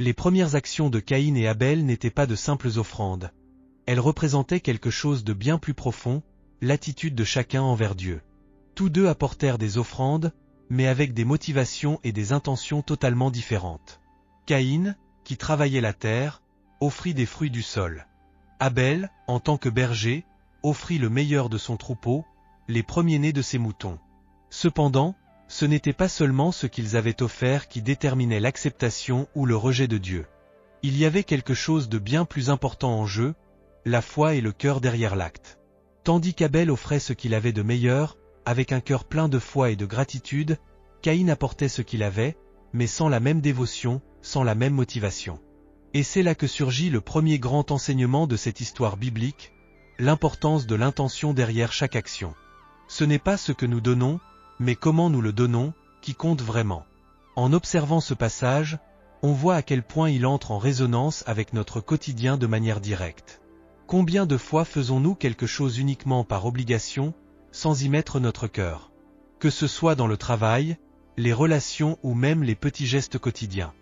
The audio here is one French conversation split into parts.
Les premières actions de Caïn et Abel n'étaient pas de simples offrandes. Elles représentaient quelque chose de bien plus profond, l'attitude de chacun envers Dieu. Tous deux apportèrent des offrandes, mais avec des motivations et des intentions totalement différentes. Caïn, qui travaillait la terre, offrit des fruits du sol. Abel, en tant que berger, offrit le meilleur de son troupeau, les premiers-nés de ses moutons. Cependant, ce n'était pas seulement ce qu'ils avaient offert qui déterminait l'acceptation ou le rejet de Dieu. Il y avait quelque chose de bien plus important en jeu, la foi et le cœur derrière l'acte. Tandis qu'Abel offrait ce qu'il avait de meilleur, avec un cœur plein de foi et de gratitude, Caïn apportait ce qu'il avait, mais sans la même dévotion, sans la même motivation. Et c'est là que surgit le premier grand enseignement de cette histoire biblique, l'importance de l'intention derrière chaque action. Ce n'est pas ce que nous donnons, mais comment nous le donnons, qui compte vraiment. En observant ce passage, on voit à quel point il entre en résonance avec notre quotidien de manière directe. Combien de fois faisons-nous quelque chose uniquement par obligation, sans y mettre notre cœur? Que ce soit dans le travail, les relations ou même les petits gestes quotidiens.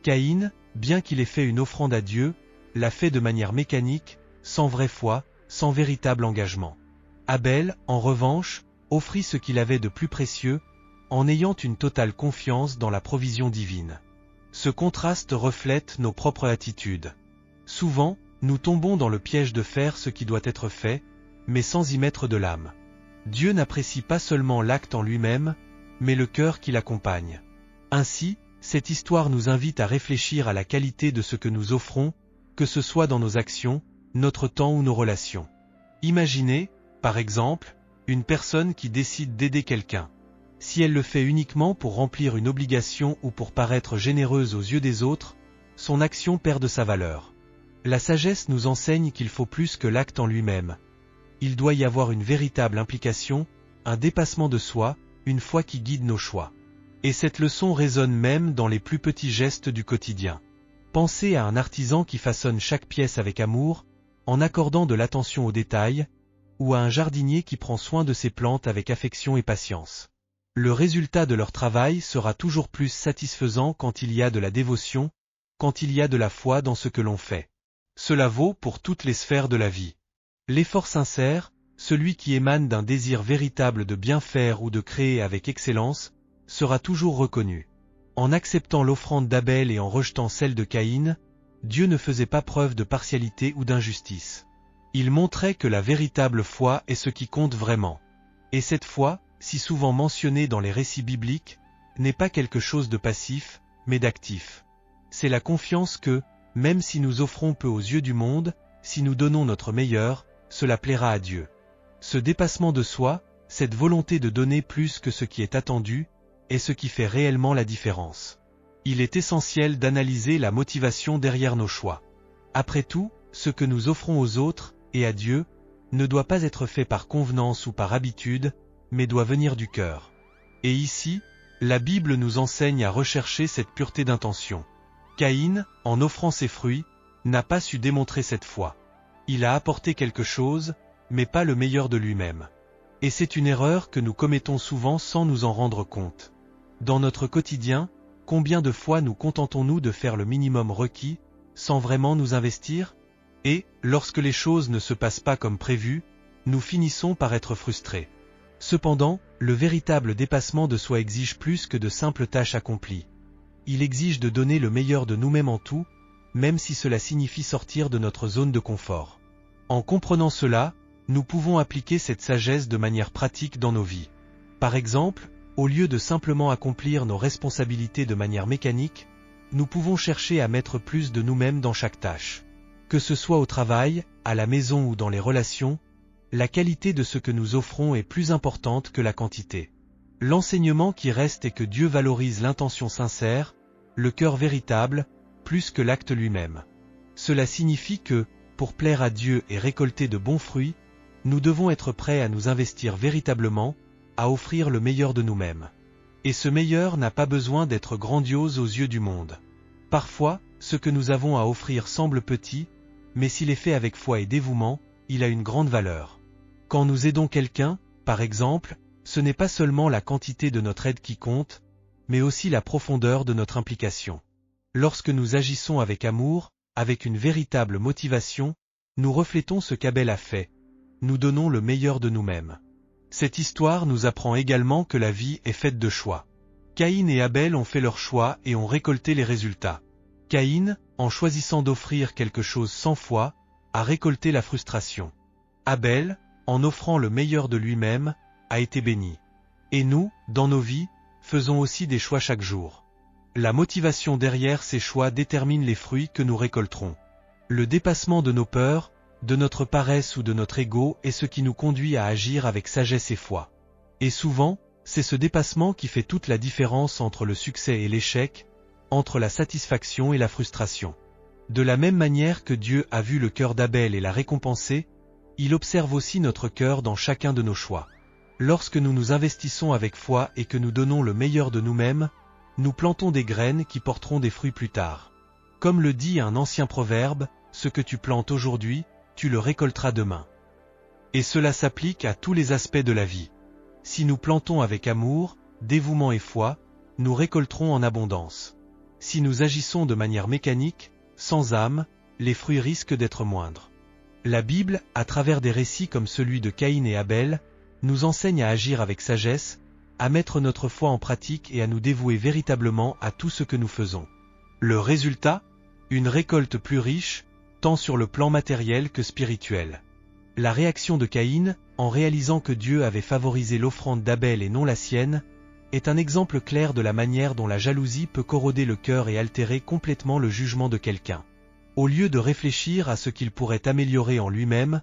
Caïn, bien qu'il ait fait une offrande à Dieu, l'a fait de manière mécanique, sans vraie foi, sans véritable engagement. Abel, en revanche, offrit ce qu'il avait de plus précieux, en ayant une totale confiance dans la provision divine. Ce contraste reflète nos propres attitudes. Souvent, nous tombons dans le piège de faire ce qui doit être fait, mais sans y mettre de l'âme. Dieu n'apprécie pas seulement l'acte en lui-même, mais le cœur qui l'accompagne. Ainsi, cette histoire nous invite à réfléchir à la qualité de ce que nous offrons, que ce soit dans nos actions, notre temps ou nos relations. Imaginez, par exemple, une personne qui décide d'aider quelqu'un. Si elle le fait uniquement pour remplir une obligation ou pour paraître généreuse aux yeux des autres, son action perd de sa valeur. La sagesse nous enseigne qu'il faut plus que l'acte en lui-même. Il doit y avoir une véritable implication, un dépassement de soi, une foi qui guide nos choix. Et cette leçon résonne même dans les plus petits gestes du quotidien. Pensez à un artisan qui façonne chaque pièce avec amour, en accordant de l'attention aux détails, ou à un jardinier qui prend soin de ses plantes avec affection et patience. Le résultat de leur travail sera toujours plus satisfaisant quand il y a de la dévotion, quand il y a de la foi dans ce que l'on fait. Cela vaut pour toutes les sphères de la vie. L'effort sincère, celui qui émane d'un désir véritable de bien faire ou de créer avec excellence, sera toujours reconnu. En acceptant l'offrande d'Abel et en rejetant celle de Caïn, Dieu ne faisait pas preuve de partialité ou d'injustice. Il montrait que la véritable foi est ce qui compte vraiment. Et cette foi, si souvent mentionnée dans les récits bibliques, n'est pas quelque chose de passif, mais d'actif. C'est la confiance que, même si nous offrons peu aux yeux du monde, si nous donnons notre meilleur, cela plaira à Dieu. Ce dépassement de soi, cette volonté de donner plus que ce qui est attendu, est ce qui fait réellement la différence. Il est essentiel d'analyser la motivation derrière nos choix. Après tout, ce que nous offrons aux autres, et à Dieu, ne doit pas être fait par convenance ou par habitude, mais doit venir du cœur. Et ici, la Bible nous enseigne à rechercher cette pureté d'intention. Caïn, en offrant ses fruits, n'a pas su démontrer cette foi. Il a apporté quelque chose, mais pas le meilleur de lui-même. Et c'est une erreur que nous commettons souvent sans nous en rendre compte. Dans notre quotidien, combien de fois nous contentons-nous de faire le minimum requis, sans vraiment nous investir? Et, lorsque les choses ne se passent pas comme prévu, nous finissons par être frustrés. Cependant, le véritable dépassement de soi exige plus que de simples tâches accomplies. Il exige de donner le meilleur de nous-mêmes en tout, même si cela signifie sortir de notre zone de confort. En comprenant cela, nous pouvons appliquer cette sagesse de manière pratique dans nos vies. Par exemple, au lieu de simplement accomplir nos responsabilités de manière mécanique, nous pouvons chercher à mettre plus de nous-mêmes dans chaque tâche. Que ce soit au travail, à la maison ou dans les relations, la qualité de ce que nous offrons est plus importante que la quantité. L'enseignement qui reste est que Dieu valorise l'intention sincère, le cœur véritable, plus que l'acte lui-même. Cela signifie que, pour plaire à Dieu et récolter de bons fruits, nous devons être prêts à nous investir véritablement, à offrir le meilleur de nous-mêmes. Et ce meilleur n'a pas besoin d'être grandiose aux yeux du monde. Parfois, ce que nous avons à offrir semble petit, mais s'il est fait avec foi et dévouement, il a une grande valeur. Quand nous aidons quelqu'un, par exemple, ce n'est pas seulement la quantité de notre aide qui compte, mais aussi la profondeur de notre implication. Lorsque nous agissons avec amour, avec une véritable motivation, nous reflétons ce qu'Abel a fait. Nous donnons le meilleur de nous-mêmes. Cette histoire nous apprend également que la vie est faite de choix. Caïn et Abel ont fait leur choix et ont récolté les résultats. Caïn, en choisissant d'offrir quelque chose 100 fois, a récolté la frustration. Abel, en offrant le meilleur de lui-même, a été béni. Et nous, dans nos vies, faisons aussi des choix chaque jour. La motivation derrière ces choix détermine les fruits que nous récolterons. Le dépassement de nos peurs, de notre paresse ou de notre ego est ce qui nous conduit à agir avec sagesse et foi. Et souvent, c'est ce dépassement qui fait toute la différence entre le succès et l'échec, entre la satisfaction et la frustration. De la même manière que Dieu a vu le cœur d'Abel et l'a récompensé, il observe aussi notre cœur dans chacun de nos choix. Lorsque nous nous investissons avec foi et que nous donnons le meilleur de nous-mêmes, nous plantons des graines qui porteront des fruits plus tard. Comme le dit un ancien proverbe, ce que tu plantes aujourd'hui, tu le récolteras demain. Et cela s'applique à tous les aspects de la vie. Si nous plantons avec amour, dévouement et foi, nous récolterons en abondance. Si nous agissons de manière mécanique, sans âme, les fruits risquent d'être moindres. La Bible, à travers des récits comme celui de Caïn et Abel, nous enseigne à agir avec sagesse, à mettre notre foi en pratique et à nous dévouer véritablement à tout ce que nous faisons. Le résultat ? Une récolte plus riche, tant sur le plan matériel que spirituel. La réaction de Caïn, en réalisant que Dieu avait favorisé l'offrande d'Abel et non la sienne, est un exemple clair de la manière dont la jalousie peut corroder le cœur et altérer complètement le jugement de quelqu'un. Au lieu de réfléchir à ce qu'il pourrait améliorer en lui-même,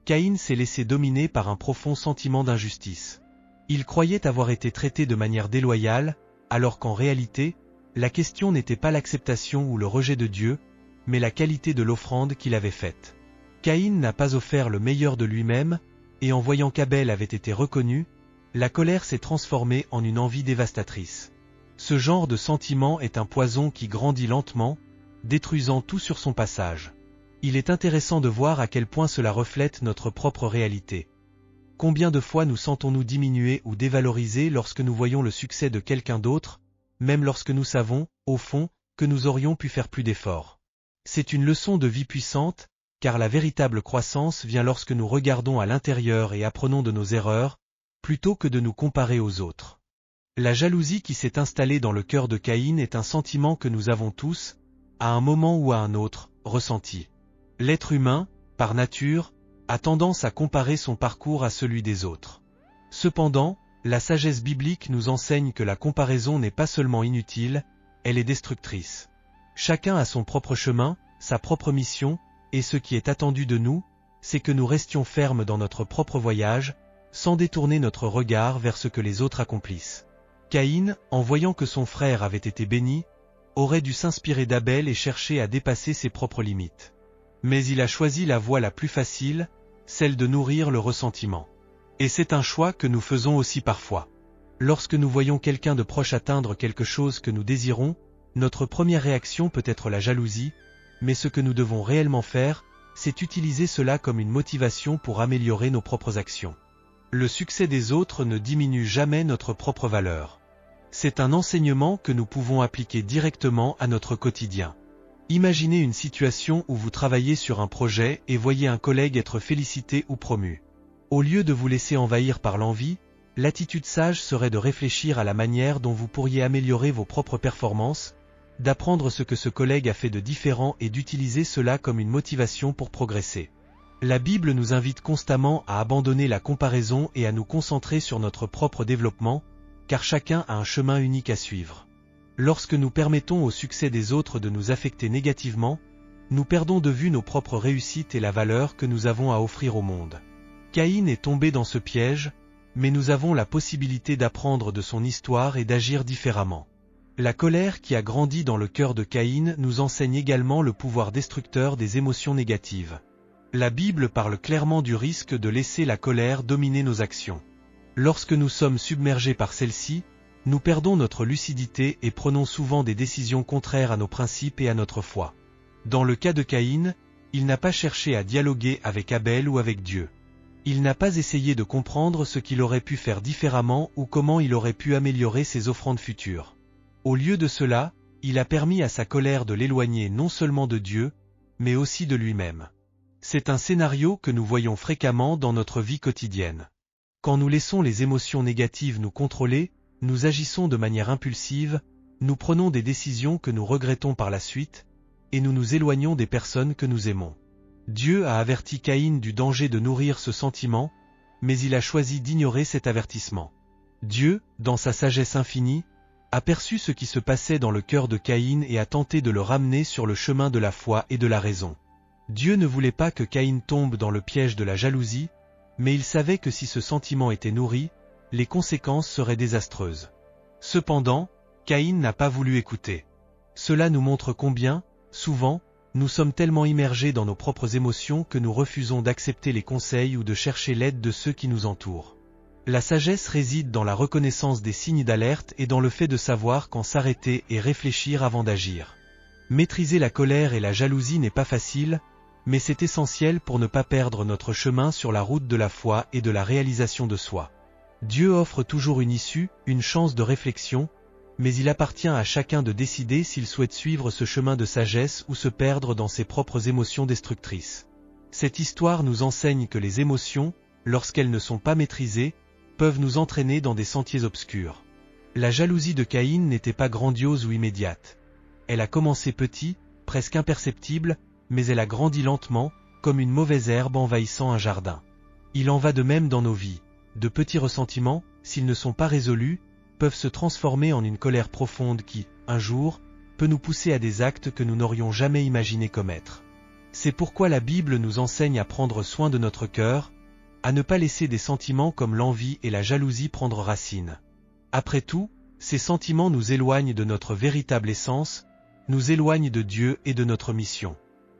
Caïn s'est laissé dominer par un profond sentiment d'injustice. Il croyait avoir été traité de manière déloyale, alors qu'en réalité, la question n'était pas l'acceptation ou le rejet de Dieu, mais la qualité de l'offrande qu'il avait faite. Caïn n'a pas offert le meilleur de lui-même, et en voyant qu'Abel avait été reconnu, la colère s'est transformée en une envie dévastatrice. Ce genre de sentiment est un poison qui grandit lentement, détruisant tout sur son passage. Il est intéressant de voir à quel point cela reflète notre propre réalité. Combien de fois nous sentons-nous diminués ou dévalorisés lorsque nous voyons le succès de quelqu'un d'autre, même lorsque nous savons, au fond, que nous aurions pu faire plus d'efforts. C'est une leçon de vie puissante, car la véritable croissance vient lorsque nous regardons à l'intérieur et apprenons de nos erreurs, plutôt que de nous comparer aux autres. La jalousie qui s'est installée dans le cœur de Caïn est un sentiment que nous avons tous, à un moment ou à un autre, ressenti. L'être humain, par nature, a tendance à comparer son parcours à celui des autres. Cependant, la sagesse biblique nous enseigne que la comparaison n'est pas seulement inutile, elle est destructrice. Chacun a son propre chemin, sa propre mission, et ce qui est attendu de nous, c'est que nous restions fermes dans notre propre voyage, sans détourner notre regard vers ce que les autres accomplissent. Caïn, en voyant que son frère avait été béni, aurait dû s'inspirer d'Abel et chercher à dépasser ses propres limites. Mais il a choisi la voie la plus facile, celle de nourrir le ressentiment. Et c'est un choix que nous faisons aussi parfois. Lorsque nous voyons quelqu'un de proche atteindre quelque chose que nous désirons, notre première réaction peut être la jalousie, mais ce que nous devons réellement faire, c'est utiliser cela comme une motivation pour améliorer nos propres actions. Le succès des autres ne diminue jamais notre propre valeur. C'est un enseignement que nous pouvons appliquer directement à notre quotidien. Imaginez une situation où vous travaillez sur un projet et voyez un collègue être félicité ou promu. Au lieu de vous laisser envahir par l'envie, l'attitude sage serait de réfléchir à la manière dont vous pourriez améliorer vos propres performances, d'apprendre ce que ce collègue a fait de différent et d'utiliser cela comme une motivation pour progresser. La Bible nous invite constamment à abandonner la comparaison et à nous concentrer sur notre propre développement, car chacun a un chemin unique à suivre. Lorsque nous permettons au succès des autres de nous affecter négativement, nous perdons de vue nos propres réussites et la valeur que nous avons à offrir au monde. Caïn est tombé dans ce piège, mais nous avons la possibilité d'apprendre de son histoire et d'agir différemment. La colère qui a grandi dans le cœur de Caïn nous enseigne également le pouvoir destructeur des émotions négatives. La Bible parle clairement du risque de laisser la colère dominer nos actions. Lorsque nous sommes submergés par celle-ci, nous perdons notre lucidité et prenons souvent des décisions contraires à nos principes et à notre foi. Dans le cas de Caïn, il n'a pas cherché à dialoguer avec Abel ou avec Dieu. Il n'a pas essayé de comprendre ce qu'il aurait pu faire différemment ou comment il aurait pu améliorer ses offrandes futures. Au lieu de cela, il a permis à sa colère de l'éloigner non seulement de Dieu, mais aussi de lui-même. C'est un scénario que nous voyons fréquemment dans notre vie quotidienne. Quand nous laissons les émotions négatives nous contrôler, nous agissons de manière impulsive, nous prenons des décisions que nous regrettons par la suite, et nous nous éloignons des personnes que nous aimons. Dieu a averti Caïn du danger de nourrir ce sentiment, mais il a choisi d'ignorer cet avertissement. Dieu, dans sa sagesse infinie, a perçu ce qui se passait dans le cœur de Caïn et a tenté de le ramener sur le chemin de la foi et de la raison. Dieu ne voulait pas que Caïn tombe dans le piège de la jalousie, mais il savait que si ce sentiment était nourri, les conséquences seraient désastreuses. Cependant, Caïn n'a pas voulu écouter. Cela nous montre combien, souvent, nous sommes tellement immergés dans nos propres émotions que nous refusons d'accepter les conseils ou de chercher l'aide de ceux qui nous entourent. La sagesse réside dans la reconnaissance des signes d'alerte et dans le fait de savoir quand s'arrêter et réfléchir avant d'agir. Maîtriser la colère et la jalousie n'est pas facile, mais c'est essentiel pour ne pas perdre notre chemin sur la route de la foi et de la réalisation de soi. Dieu offre toujours une issue, une chance de réflexion, mais il appartient à chacun de décider s'il souhaite suivre ce chemin de sagesse ou se perdre dans ses propres émotions destructrices. Cette histoire nous enseigne que les émotions, lorsqu'elles ne sont pas maîtrisées, peuvent nous entraîner dans des sentiers obscurs. La jalousie de Caïn n'était pas grandiose ou immédiate. Elle a commencé petit, presque imperceptible, mais elle a grandi lentement, comme une mauvaise herbe envahissant un jardin. Il en va de même dans nos vies. De petits ressentiments, s'ils ne sont pas résolus, peuvent se transformer en une colère profonde qui, un jour, peut nous pousser à des actes que nous n'aurions jamais imaginé commettre. C'est pourquoi la Bible nous enseigne à prendre soin de notre cœur, à ne pas laisser des sentiments comme l'envie et la jalousie prendre racine. Après tout, ces sentiments nous éloignent de notre véritable essence, nous éloignent de Dieu et de notre mission.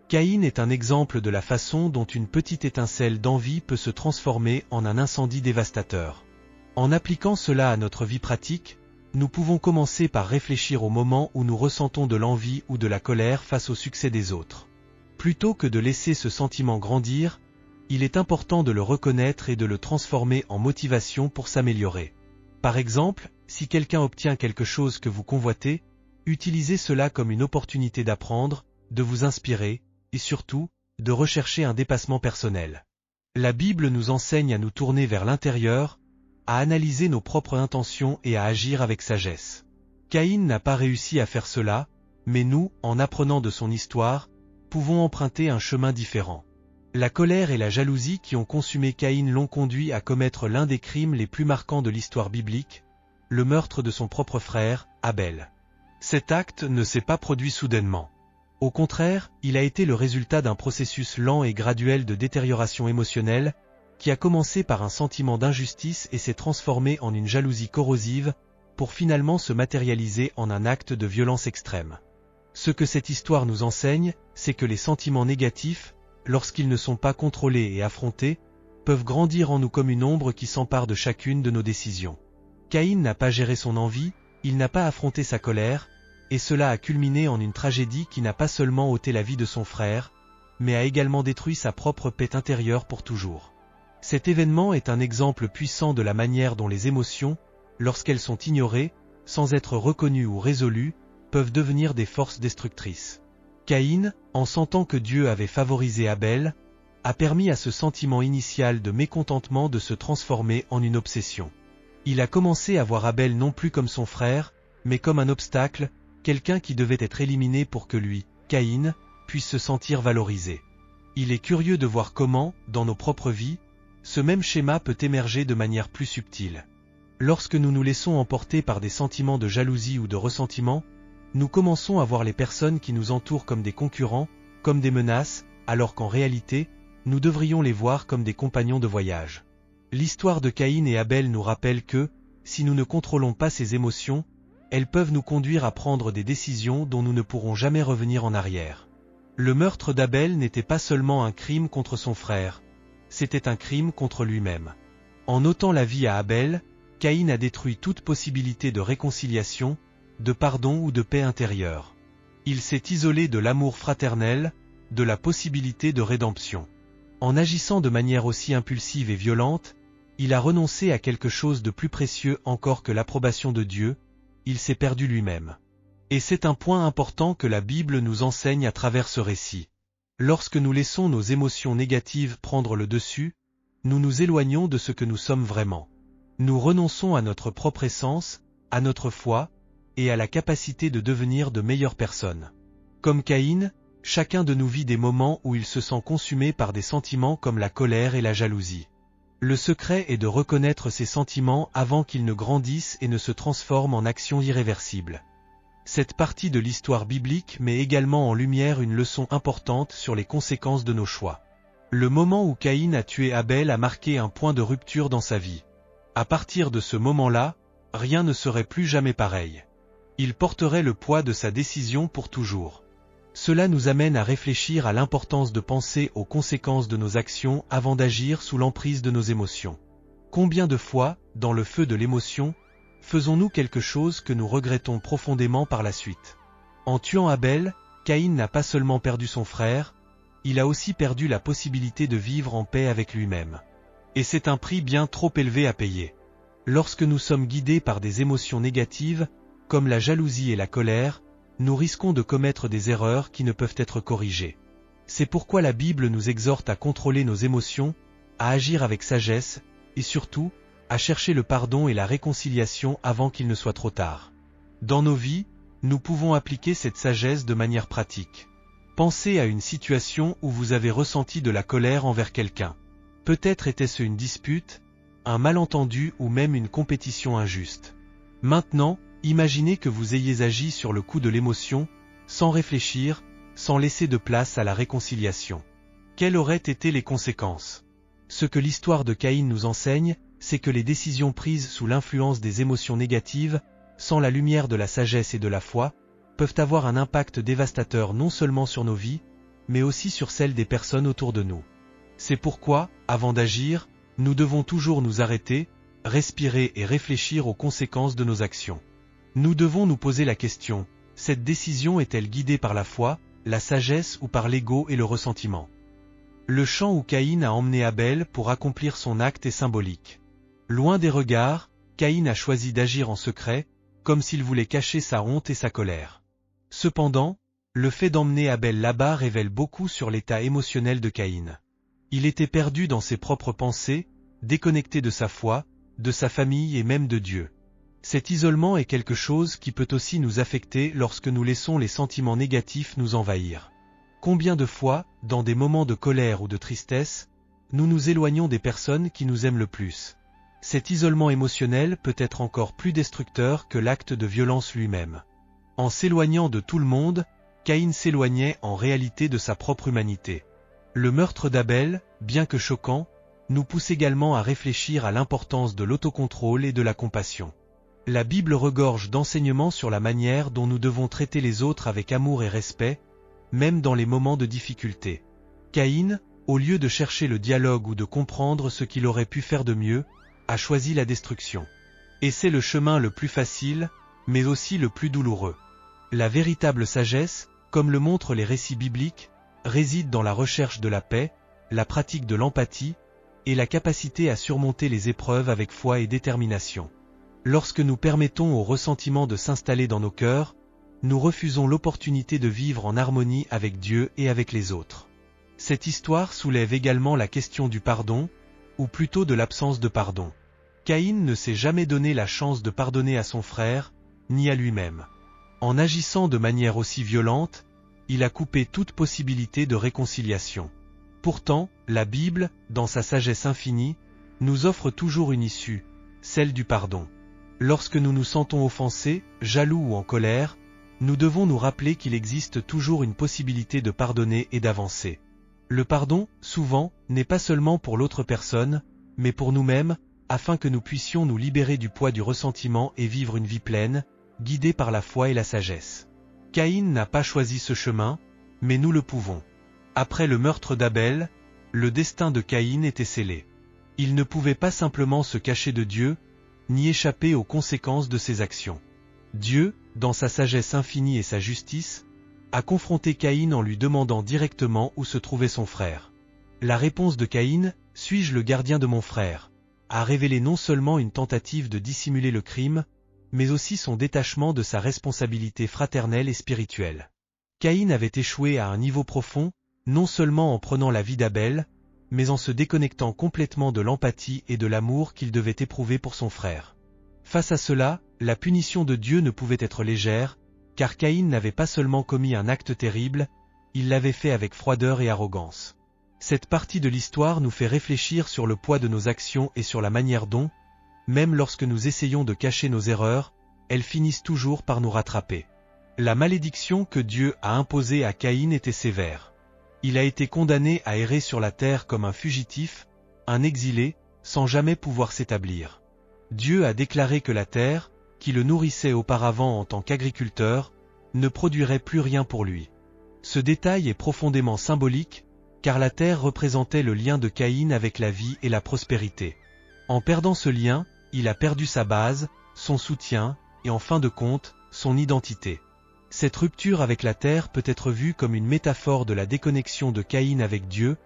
Caïn est un exemple de la façon dont une petite étincelle d'envie peut se transformer en un incendie dévastateur. En appliquant cela à notre vie pratique, nous pouvons commencer par réfléchir au moment où nous ressentons de l'envie ou de la colère face au succès des autres. Plutôt que de laisser ce sentiment grandir, il est important de le reconnaître et de le transformer en motivation pour s'améliorer. Par exemple, si quelqu'un obtient quelque chose que vous convoitez, utilisez cela comme une opportunité d'apprendre, de vous inspirer, et surtout, de rechercher un dépassement personnel. La Bible nous enseigne à nous tourner vers l'intérieur, à analyser nos propres intentions et à agir avec sagesse. Caïn n'a pas réussi à faire cela, mais nous, en apprenant de son histoire, pouvons emprunter un chemin différent. La colère et la jalousie qui ont consumé Caïn l'ont conduit à commettre l'un des crimes les plus marquants de l'histoire biblique, le meurtre de son propre frère, Abel. Cet acte ne s'est pas produit soudainement. Au contraire, il a été le résultat d'un processus lent et graduel de détérioration émotionnelle, qui a commencé par un sentiment d'injustice et s'est transformé en une jalousie corrosive, pour finalement se matérialiser en un acte de violence extrême. Ce que cette histoire nous enseigne, c'est que les sentiments négatifs, lorsqu'ils ne sont pas contrôlés et affrontés, peuvent grandir en nous comme une ombre qui s'empare de chacune de nos décisions. Caïn n'a pas géré son envie, il n'a pas affronté sa colère, et cela a culminé en une tragédie qui n'a pas seulement ôté la vie de son frère, mais a également détruit sa propre paix intérieure pour toujours. Cet événement est un exemple puissant de la manière dont les émotions, lorsqu'elles sont ignorées, sans être reconnues ou résolues, peuvent devenir des forces destructrices. Caïn, en sentant que Dieu avait favorisé Abel, a permis à ce sentiment initial de mécontentement de se transformer en une obsession. Il a commencé à voir Abel non plus comme son frère, mais comme un obstacle, quelqu'un qui devait être éliminé pour que lui, Caïn, puisse se sentir valorisé. Il est curieux de voir comment, dans nos propres vies, ce même schéma peut émerger de manière plus subtile. Lorsque nous nous laissons emporter par des sentiments de jalousie ou de ressentiment, nous commençons à voir les personnes qui nous entourent comme des concurrents, comme des menaces, alors qu'en réalité, nous devrions les voir comme des compagnons de voyage. L'histoire de Caïn et Abel nous rappelle que, si nous ne contrôlons pas ces émotions, elles peuvent nous conduire à prendre des décisions dont nous ne pourrons jamais revenir en arrière. Le meurtre d'Abel n'était pas seulement un crime contre son frère, c'était un crime contre lui-même. En ôtant la vie à Abel, Caïn a détruit toute possibilité de réconciliation, de pardon ou de paix intérieure. Il s'est isolé de l'amour fraternel, de la possibilité de rédemption. En agissant de manière aussi impulsive et violente, il a renoncé à quelque chose de plus précieux encore que l'approbation de Dieu, il s'est perdu lui-même. Et c'est un point important que la Bible nous enseigne à travers ce récit. Lorsque nous laissons nos émotions négatives prendre le dessus, nous nous éloignons de ce que nous sommes vraiment. Nous renonçons à notre propre essence, à notre foi, et à la capacité de devenir de meilleures personnes. Comme Caïn, chacun de nous vit des moments où il se sent consumé par des sentiments comme la colère et la jalousie. Le secret est de reconnaître ces sentiments avant qu'ils ne grandissent et ne se transforment en actions irréversibles. Cette partie de l'histoire biblique met également en lumière une leçon importante sur les conséquences de nos choix. Le moment où Caïn a tué Abel a marqué un point de rupture dans sa vie. À partir de ce moment-là, rien ne serait plus jamais pareil. Il porterait le poids de sa décision pour toujours. Cela nous amène à réfléchir à l'importance de penser aux conséquences de nos actions avant d'agir sous l'emprise de nos émotions. Combien de fois, dans le feu de l'émotion, faisons-nous quelque chose que nous regrettons profondément par la suite? En tuant Abel, Caïn n'a pas seulement perdu son frère, il a aussi perdu la possibilité de vivre en paix avec lui-même. Et c'est un prix bien trop élevé à payer. Lorsque nous sommes guidés par des émotions négatives, comme la jalousie et la colère, nous risquons de commettre des erreurs qui ne peuvent être corrigées. C'est pourquoi la Bible nous exhorte à contrôler nos émotions, à agir avec sagesse, et surtout, à chercher le pardon et la réconciliation avant qu'il ne soit trop tard. Dans nos vies, nous pouvons appliquer cette sagesse de manière pratique. Pensez à une situation où vous avez ressenti de la colère envers quelqu'un. Peut-être était-ce une dispute, un malentendu ou même une compétition injuste. Maintenant, imaginez que vous ayez agi sur le coup de l'émotion, sans réfléchir, sans laisser de place à la réconciliation. Quelles auraient été les conséquences? Ce que l'histoire de Caïn nous enseigne, c'est que les décisions prises sous l'influence des émotions négatives, sans la lumière de la sagesse et de la foi, peuvent avoir un impact dévastateur non seulement sur nos vies, mais aussi sur celles des personnes autour de nous. C'est pourquoi, avant d'agir, nous devons toujours nous arrêter, respirer et réfléchir aux conséquences de nos actions. Nous devons nous poser la question, cette décision est-elle guidée par la foi, la sagesse ou par l'ego et le ressentiment? Le champ où Caïn a emmené Abel pour accomplir son acte est symbolique. Loin des regards, Caïn a choisi d'agir en secret, comme s'il voulait cacher sa honte et sa colère. Cependant, le fait d'emmener Abel là-bas révèle beaucoup sur l'état émotionnel de Caïn. Il était perdu dans ses propres pensées, déconnecté de sa foi, de sa famille et même de Dieu. Cet isolement est quelque chose qui peut aussi nous affecter lorsque nous laissons les sentiments négatifs nous envahir. Combien de fois, dans des moments de colère ou de tristesse, nous nous éloignons des personnes qui nous aiment le plus? Cet isolement émotionnel peut être encore plus destructeur que l'acte de violence lui-même. En s'éloignant de tout le monde, Caïn s'éloignait en réalité de sa propre humanité. Le meurtre d'Abel, bien que choquant, nous pousse également à réfléchir à l'importance de l'autocontrôle et de la compassion. La Bible regorge d'enseignements sur la manière dont nous devons traiter les autres avec amour et respect, même dans les moments de difficulté. Caïn, au lieu de chercher le dialogue ou de comprendre ce qu'il aurait pu faire de mieux, a choisi la destruction. Et c'est le chemin le plus facile, mais aussi le plus douloureux. La véritable sagesse, comme le montrent les récits bibliques, réside dans la recherche de la paix, la pratique de l'empathie, et la capacité à surmonter les épreuves avec foi et détermination. Lorsque nous permettons au ressentiment de s'installer dans nos cœurs, nous refusons l'opportunité de vivre en harmonie avec Dieu et avec les autres. Cette histoire soulève également la question du pardon, ou plutôt de l'absence de pardon. Caïn ne s'est jamais donné la chance de pardonner à son frère, ni à lui-même. En agissant de manière aussi violente, il a coupé toute possibilité de réconciliation. Pourtant, la Bible, dans sa sagesse infinie, nous offre toujours une issue, celle du pardon. Lorsque nous nous sentons offensés, jaloux ou en colère, nous devons nous rappeler qu'il existe toujours une possibilité de pardonner et d'avancer. Le pardon, souvent, n'est pas seulement pour l'autre personne, mais pour nous-mêmes, afin que nous puissions nous libérer du poids du ressentiment et vivre une vie pleine, guidée par la foi et la sagesse. Caïn n'a pas choisi ce chemin, mais nous le pouvons. Après le meurtre d'Abel, le destin de Caïn était scellé. Il ne pouvait pas simplement se cacher de Dieu, ni échapper aux conséquences de ses actions. Dieu, dans sa sagesse infinie et sa justice, a confronté Caïn en lui demandant directement où se trouvait son frère. La réponse de Caïn, « Suis-je le gardien de mon frère ?» a révélé non seulement une tentative de dissimuler le crime, mais aussi son détachement de sa responsabilité fraternelle et spirituelle. Caïn avait échoué à un niveau profond, non seulement en prenant la vie d'Abel, mais en se déconnectant complètement de l'empathie et de l'amour qu'il devait éprouver pour son frère. Face à cela, la punition de Dieu ne pouvait être légère, car Caïn n'avait pas seulement commis un acte terrible, il l'avait fait avec froideur et arrogance. Cette partie de l'histoire nous fait réfléchir sur le poids de nos actions et sur la manière dont, même lorsque nous essayons de cacher nos erreurs, elles finissent toujours par nous rattraper. La malédiction que Dieu a imposée à Caïn était sévère. Il a été condamné à errer sur la terre comme un fugitif, un exilé, sans jamais pouvoir s'établir. Dieu a déclaré que la terre, qui le nourrissait auparavant en tant qu'agriculteur, ne produirait plus rien pour lui. Ce détail est profondément symbolique, car la terre représentait le lien de Caïn avec la vie et la prospérité. En perdant ce lien, il a perdu sa base, son soutien, et en fin de compte, son identité. Cette rupture avec la terre peut être vue comme une métaphore de la déconnexion de Caïn avec Dieu,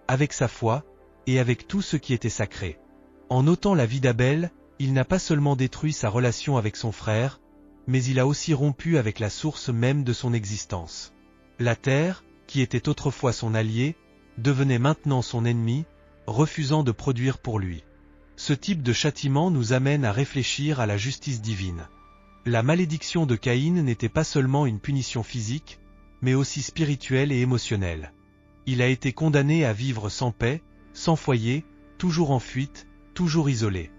avec sa foi, et avec tout ce qui était sacré. En ôtant la vie d'Abel, il n'a pas seulement détruit sa relation avec son frère, mais il a aussi rompu avec la source même de son existence. La terre, qui était autrefois son allié, devenait maintenant son ennemi, refusant de produire pour lui. Ce type de châtiment nous amène à réfléchir à la justice divine. La malédiction de Caïn n'était pas seulement une punition physique, mais aussi spirituelle et émotionnelle. Il a été condamné à vivre sans paix, sans foyer, toujours en fuite, toujours isolé.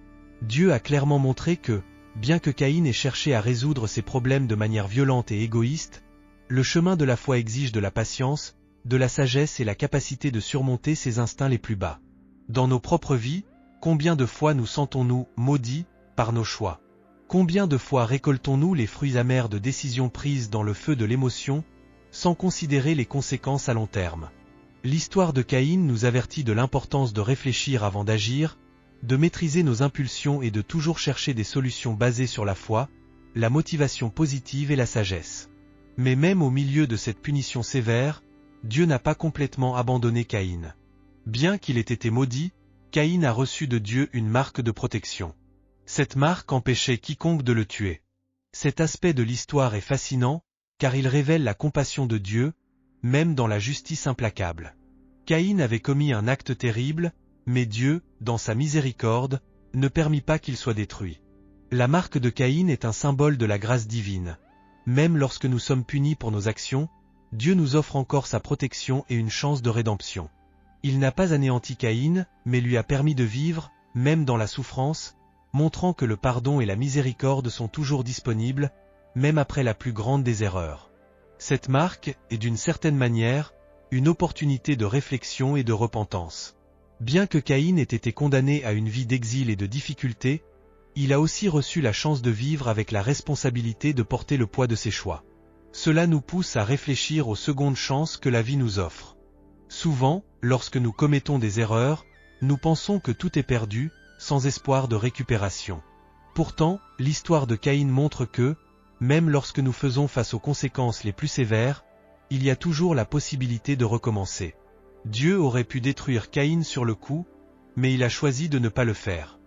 Dieu a clairement montré que, bien que Caïn ait cherché à résoudre ses problèmes de manière violente et égoïste, le chemin de la foi exige de la patience, de la sagesse et la capacité de surmonter ses instincts les plus bas. Dans nos propres vies, combien de fois nous sentons-nous maudits par nos choix? Combien de fois récoltons-nous les fruits amers de décisions prises dans le feu de l'émotion, sans considérer les conséquences à long terme? L'histoire de Caïn nous avertit de l'importance de réfléchir avant d'agir, de maîtriser nos impulsions et de toujours chercher des solutions basées sur la foi, la motivation positive et la sagesse. Mais même au milieu de cette punition sévère, Dieu n'a pas complètement abandonné Caïn. Bien qu'il ait été maudit, Caïn a reçu de Dieu une marque de protection. Cette marque empêchait quiconque de le tuer. Cet aspect de l'histoire est fascinant, car il révèle la compassion de Dieu, même dans la justice implacable. Caïn avait commis un acte terrible, mais Dieu, dans sa miséricorde, ne permit pas qu'il soit détruit. La marque de Caïn est un symbole de la grâce divine. Même lorsque nous sommes punis pour nos actions, Dieu nous offre encore sa protection et une chance de rédemption. Il n'a pas anéanti Caïn, mais lui a permis de vivre, même dans la souffrance, montrant que le pardon et la miséricorde sont toujours disponibles, même après la plus grande des erreurs. Cette marque est d'une certaine manière, une opportunité de réflexion et de repentance. Bien que Caïn ait été condamné à une vie d'exil et de difficulté, il a aussi reçu la chance de vivre avec la responsabilité de porter le poids de ses choix. Cela nous pousse à réfléchir aux secondes chances que la vie nous offre. Souvent, lorsque nous commettons des erreurs, nous pensons que tout est perdu, sans espoir de récupération. Pourtant, l'histoire de Caïn montre que, même lorsque nous faisons face aux conséquences les plus sévères, il y a toujours la possibilité de recommencer. Dieu aurait pu détruire Caïn sur le coup, mais il a choisi de ne pas le faire.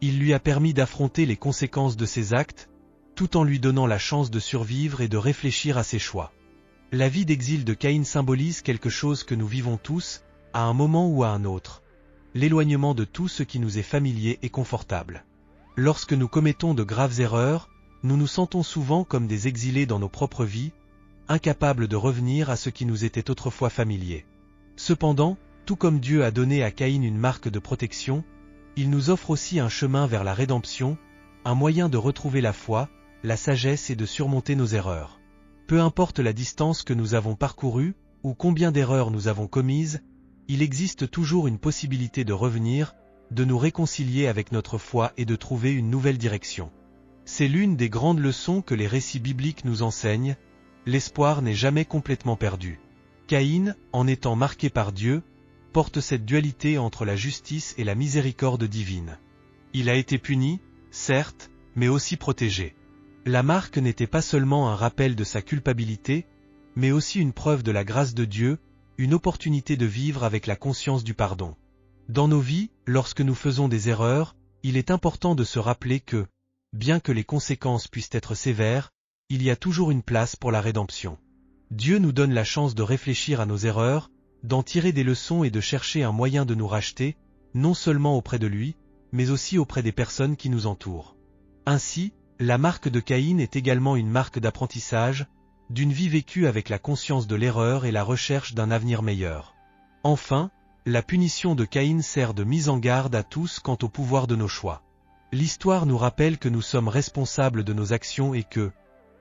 Il lui a permis d'affronter les conséquences de ses actes, tout en lui donnant la chance de survivre et de réfléchir à ses choix. La vie d'exil de Caïn symbolise quelque chose que nous vivons tous, à un moment ou à un autre. L'éloignement de tout ce qui nous est familier et confortable. Lorsque nous commettons de graves erreurs, nous nous sentons souvent comme des exilés dans nos propres vies, incapables de revenir à ce qui nous était autrefois familier. Cependant, tout comme Dieu a donné à Caïn une marque de protection, il nous offre aussi un chemin vers la rédemption, un moyen de retrouver la foi, la sagesse et de surmonter nos erreurs. Peu importe la distance que nous avons parcourue, ou combien d'erreurs nous avons commises, il existe toujours une possibilité de revenir, de nous réconcilier avec notre foi et de trouver une nouvelle direction. C'est l'une des grandes leçons que les récits bibliques nous enseignent, l'espoir n'est jamais complètement perdu. Caïn, en étant marqué par Dieu, porte cette dualité entre la justice et la miséricorde divine. Il a été puni, certes, mais aussi protégé. La marque n'était pas seulement un rappel de sa culpabilité, mais aussi une preuve de la grâce de Dieu, une opportunité de vivre avec la conscience du pardon. Dans nos vies, lorsque nous faisons des erreurs, il est important de se rappeler que bien que les conséquences puissent être sévères, il y a toujours une place pour la rédemption. Dieu nous donne la chance de réfléchir à nos erreurs, d'en tirer des leçons et de chercher un moyen de nous racheter, non seulement auprès de lui, mais aussi auprès des personnes qui nous entourent. Ainsi, la marque de Caïn est également une marque d'apprentissage, d'une vie vécue avec la conscience de l'erreur et la recherche d'un avenir meilleur. Enfin, la punition de Caïn sert de mise en garde à tous quant au pouvoir de nos choix. L'histoire nous rappelle que nous sommes responsables de nos actions et que,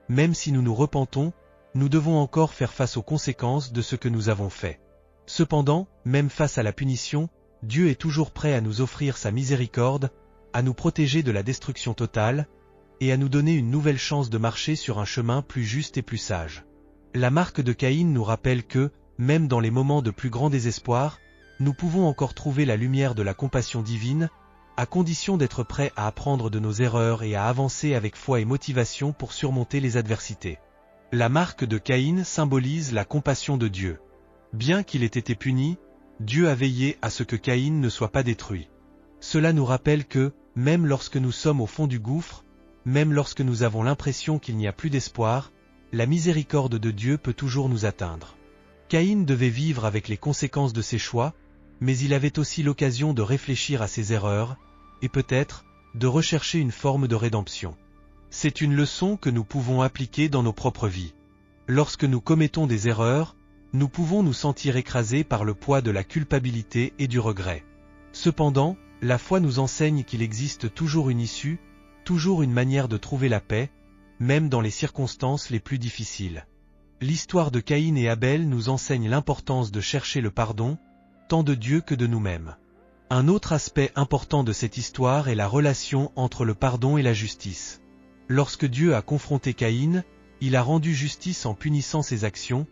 même si nous nous repentons, nous devons encore faire face aux conséquences de ce que nous avons fait. Cependant, même face à la punition, Dieu est toujours prêt à nous offrir sa miséricorde, à nous protéger de la destruction totale, et à nous donner une nouvelle chance de marcher sur un chemin plus juste et plus sage. La marque de Caïn nous rappelle que, même dans les moments de plus grand désespoir, nous pouvons encore trouver la lumière de la compassion divine, à condition d'être prêts à apprendre de nos erreurs et à avancer avec foi et motivation pour surmonter les adversités. La marque de Caïn symbolise la compassion de Dieu. Bien qu'il ait été puni, Dieu a veillé à ce que Caïn ne soit pas détruit. Cela nous rappelle que, même lorsque nous sommes au fond du gouffre, même lorsque nous avons l'impression qu'il n'y a plus d'espoir, la miséricorde de Dieu peut toujours nous atteindre. Caïn devait vivre avec les conséquences de ses choix, mais il avait aussi l'occasion de réfléchir à ses erreurs, et peut-être, de rechercher une forme de rédemption. C'est une leçon que nous pouvons appliquer dans nos propres vies. Lorsque nous commettons des erreurs, nous pouvons nous sentir écrasés par le poids de la culpabilité et du regret. Cependant, la foi nous enseigne qu'il existe toujours une issue, toujours une manière de trouver la paix, même dans les circonstances les plus difficiles. L'histoire de Caïn et Abel nous enseigne l'importance de chercher le pardon, tant de Dieu que de nous-mêmes. Un autre aspect important de cette histoire est la relation entre le pardon et la justice. Lorsque Dieu a confronté Caïn, il a rendu justice en punissant ses actions,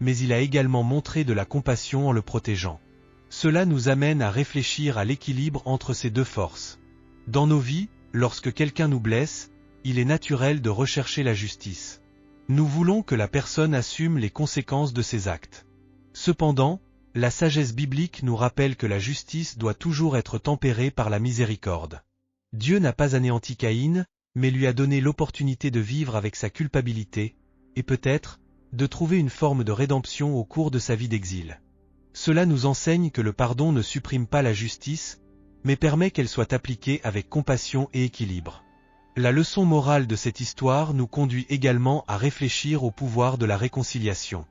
mais il a également montré de la compassion en le protégeant. Cela nous amène à réfléchir à l'équilibre entre ces deux forces. Dans nos vies, lorsque quelqu'un nous blesse, il est naturel de rechercher la justice. Nous voulons que la personne assume les conséquences de ses actes. Cependant, la sagesse biblique nous rappelle que la justice doit toujours être tempérée par la miséricorde. Dieu n'a pas anéanti Caïn, mais lui a donné l'opportunité de vivre avec sa culpabilité, et peut-être, de trouver une forme de rédemption au cours de sa vie d'exil. Cela nous enseigne que le pardon ne supprime pas la justice, mais permet qu'elle soit appliquée avec compassion et équilibre. La leçon morale de cette histoire nous conduit également à réfléchir au pouvoir de la réconciliation.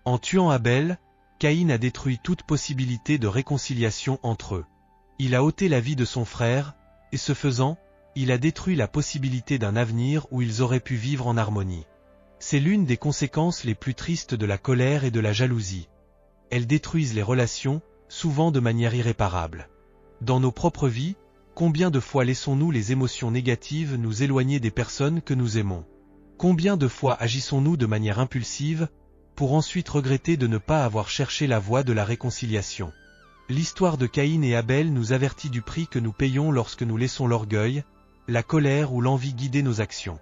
En tuant Abel, Caïn a détruit toute possibilité de réconciliation entre eux. Il a ôté la vie de son frère, et ce faisant, il a détruit la possibilité d'un avenir où ils auraient pu vivre en harmonie. C'est l'une des conséquences les plus tristes de la colère et de la jalousie. Elles détruisent les relations, souvent de manière irréparable. Dans nos propres vies, combien de fois laissons-nous les émotions négatives nous éloigner des personnes que nous aimons? Combien de fois agissons-nous de manière impulsive, pour ensuite regretter de ne pas avoir cherché la voie de la réconciliation? L'histoire de Caïn et Abel nous avertit du prix que nous payons lorsque nous laissons l'orgueil, la colère ou l'envie guider nos actions.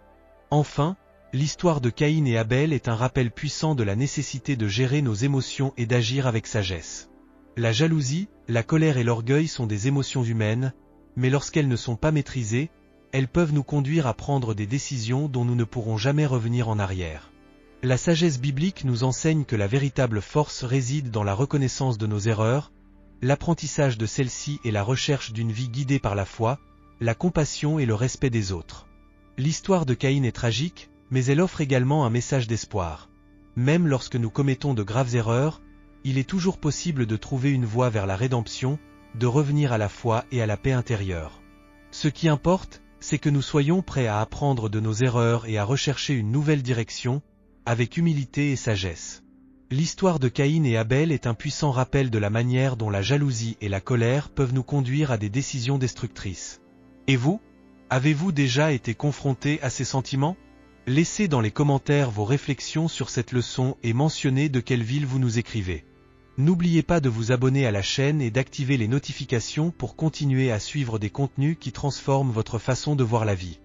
Enfin, l'histoire de Caïn et Abel est un rappel puissant de la nécessité de gérer nos émotions et d'agir avec sagesse. La jalousie, la colère et l'orgueil sont des émotions humaines, mais lorsqu'elles ne sont pas maîtrisées, elles peuvent nous conduire à prendre des décisions dont nous ne pourrons jamais revenir en arrière. La sagesse biblique nous enseigne que la véritable force réside dans la reconnaissance de nos erreurs, l'apprentissage de celles-ci et la recherche d'une vie guidée par la foi, la compassion et le respect des autres. L'histoire de Caïn est tragique, mais elle offre également un message d'espoir. Même lorsque nous commettons de graves erreurs, il est toujours possible de trouver une voie vers la rédemption, de revenir à la foi et à la paix intérieure. Ce qui importe, c'est que nous soyons prêts à apprendre de nos erreurs et à rechercher une nouvelle direction, avec humilité et sagesse. L'histoire de Caïn et Abel est un puissant rappel de la manière dont la jalousie et la colère peuvent nous conduire à des décisions destructrices. Et vous? Avez-vous déjà été confronté à ces sentiments? Laissez dans les commentaires vos réflexions sur cette leçon et mentionnez de quelle ville vous nous écrivez. N'oubliez pas de vous abonner à la chaîne et d'activer les notifications pour continuer à suivre des contenus qui transforment votre façon de voir la vie.